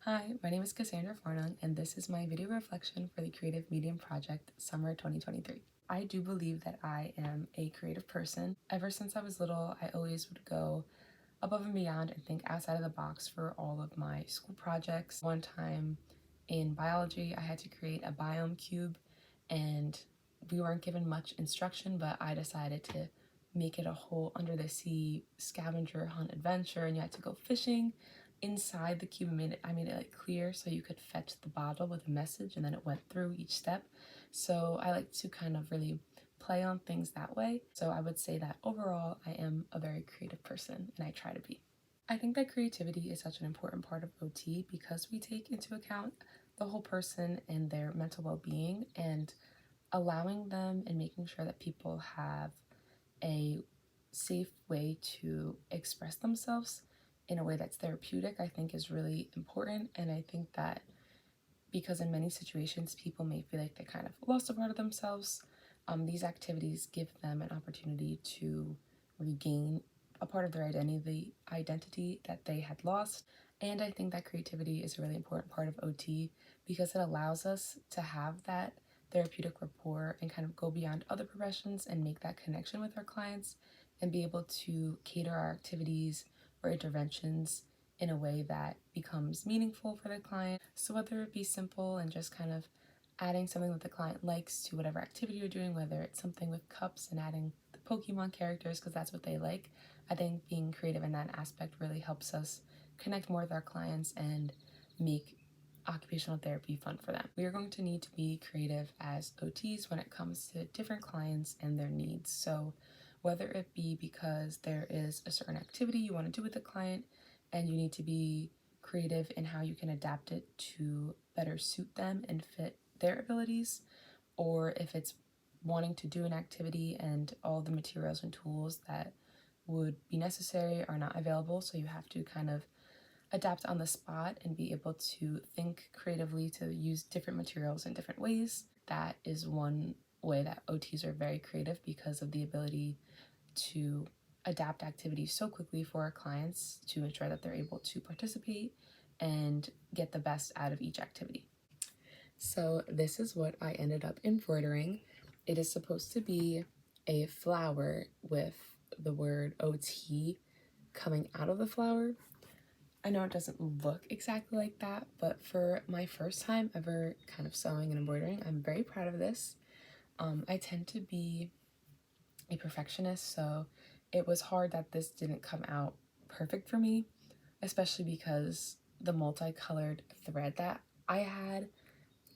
Hi, my name is Cassandra Farnung, and this is my video reflection for the Creative Medium Project Summer 2023. I do believe that I am a creative person. Ever since I was little, I always would go above and beyond and think outside of the box for all of my school projects. One time in biology, I had to create a biome cube, and we weren't given much instruction, but I decided to make it a whole under the sea scavenger hunt adventure, and you had to go fishing inside the cube. I made it like clear so you could fetch the bottle with a message, and then it went through each step. So I like to kind of really play on things that way. So I would say that overall I am a very creative person, and I try to be. I think that creativity is such an important part of OT because we take into account the whole person and their mental well-being, and allowing them and making sure that people have a safe way to express themselves in a way that's therapeutic, I think is really important. And I think that because in many situations people may feel like they kind of lost a part of themselves, these activities give them an opportunity to regain a part of their identity that they had lost. And I think that creativity is a really important part of OT because it allows us to have that therapeutic rapport and kind of go beyond other professions and make that connection with our clients and be able to cater our activities or interventions in a way that becomes meaningful for the client. So whether it be simple and just kind of adding something that the client likes to whatever activity you're doing, whether it's something with cups and adding the Pokemon characters because that's what they like, I think being creative in that aspect really helps us connect more with our clients and make occupational therapy fun for them. We are going to need to be creative as OTs when it comes to different clients and their needs. So whether it be because there is a certain activity you want to do with the client and you need to be creative in how you can adapt it to better suit them and fit their abilities, or if it's wanting to do an activity and all the materials and tools that would be necessary are not available, so you have to kind of adapt on the spot and be able to think creatively to use different materials in different ways. That is one way that OTs are very creative because of the ability to adapt activities so quickly for our clients to ensure that they're able to participate and get the best out of each activity. So this is what I ended up embroidering. It is supposed to be a flower with the word OT coming out of the flower. I know it doesn't look exactly like that, but for my first time ever kind of sewing and embroidering, I'm very proud of this. I tend to be a perfectionist, so it was hard that this didn't come out perfect for me, especially because the multicolored thread that I had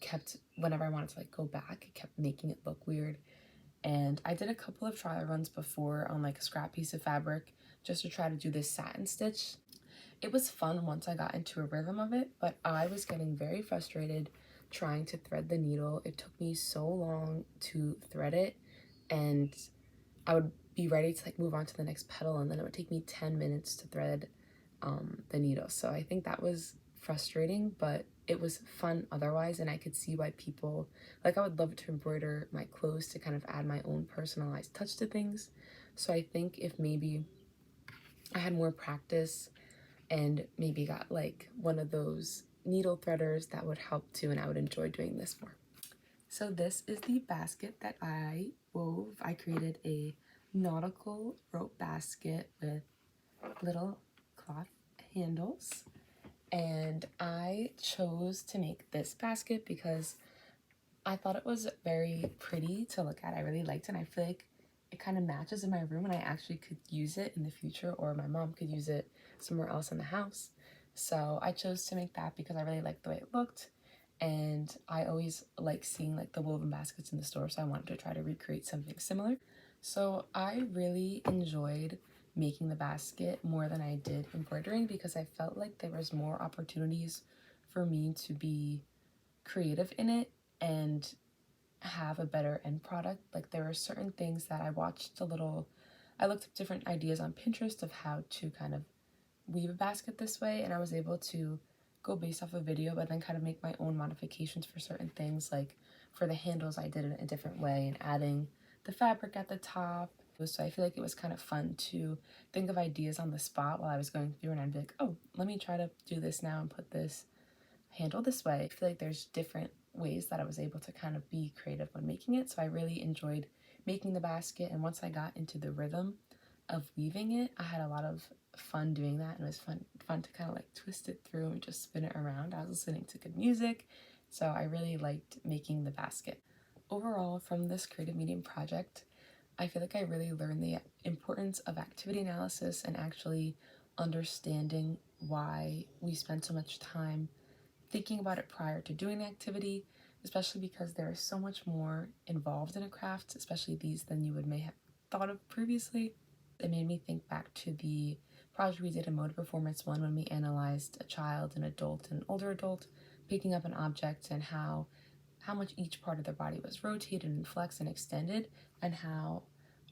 kept, whenever I wanted to like go back, it kept making it look weird. And I did a couple of trial runs before on like a scrap piece of fabric just to try to do this satin stitch. It was fun once I got into a rhythm of it, but I was getting very frustrated trying to thread the needle. It took me so long to thread it, and I would be ready to like move on to the next petal, and then it would take me 10 minutes to thread the needle. So I think that was frustrating, but it was fun otherwise, and I could see why people, like, I would love to embroider my clothes to kind of add my own personalized touch to things. So I think if maybe I had more practice and maybe got like one of those needle threaders, that would help too, and I would enjoy doing this more. So this is the basket that I wove. I created a nautical rope basket with little cloth handles, and I chose to make this basket because I thought it was very pretty to look at. I really liked it, and I feel like it kind of matches in my room, and I actually could use it in the future, or my mom could use it somewhere else in the house. So I chose to make that because I really liked the way it looked, and I always like seeing like the woven baskets in the store, so I wanted to try to recreate something similar. So I really enjoyed making the basket more than I did embroidering because I felt like there was more opportunities for me to be creative in it and have a better end product. Like, there were certain things that I looked up different ideas on Pinterest of how to kind of weave a basket this way, and I was able to go based off a video but then kind of make my own modifications for certain things. Like for the handles, I did it a different way and adding the fabric at the top. So I feel like it was kind of fun to think of ideas on the spot while I was going through, and I'd be like, oh, let me try to do this now and put this handle this way. I feel like there's different ways that I was able to kind of be creative when making it. So I really enjoyed making the basket, and once I got into the rhythm of weaving it, I had a lot of fun doing that, and it was fun to kind of like twist it through and just spin it around. I was listening to good music, so I really liked making the basket. Overall, from this creative medium project, I feel like I really learned the importance of activity analysis and actually understanding why we spend so much time thinking about it prior to doing the activity, especially because there is so much more involved in a craft, especially these, than you would may have thought of previously. It made me think back to the project we did in Motor Performance 1 when we analyzed a child, an adult, and an older adult picking up an object, and how much each part of their body was rotated and flexed and extended, and how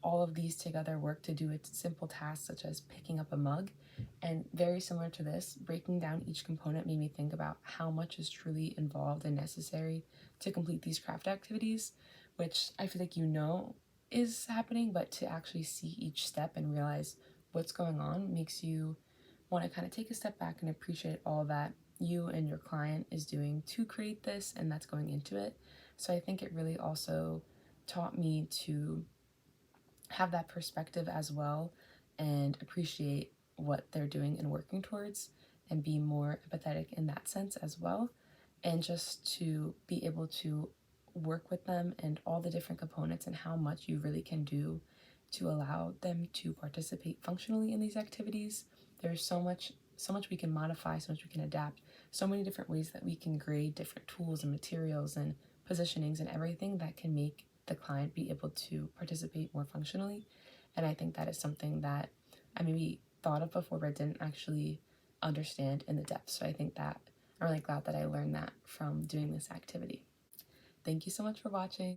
all of these together work to do its simple tasks such as picking up a mug. And very similar to this, breaking down each component made me think about how much is truly involved and necessary to complete these craft activities, which I feel like is happening, but to actually see each step and realize what's going on makes you want to kind of take a step back and appreciate all that you and your client is doing to create this and that's going into it. So I think it really also taught me to have that perspective as well and appreciate what they're doing and working towards and be more empathetic in that sense as well. And just to be able to work with them and all the different components and how much you really can do to allow them to participate functionally in these activities. There's so much we can modify, so much we can adapt, so many different ways that we can grade different tools and materials and positionings and everything that can make the client be able to participate more functionally. And I think that is something that I maybe thought of before but didn't actually understand in the depth. So I think that I'm really glad that I learned that from doing this activity. Thank you so much for watching.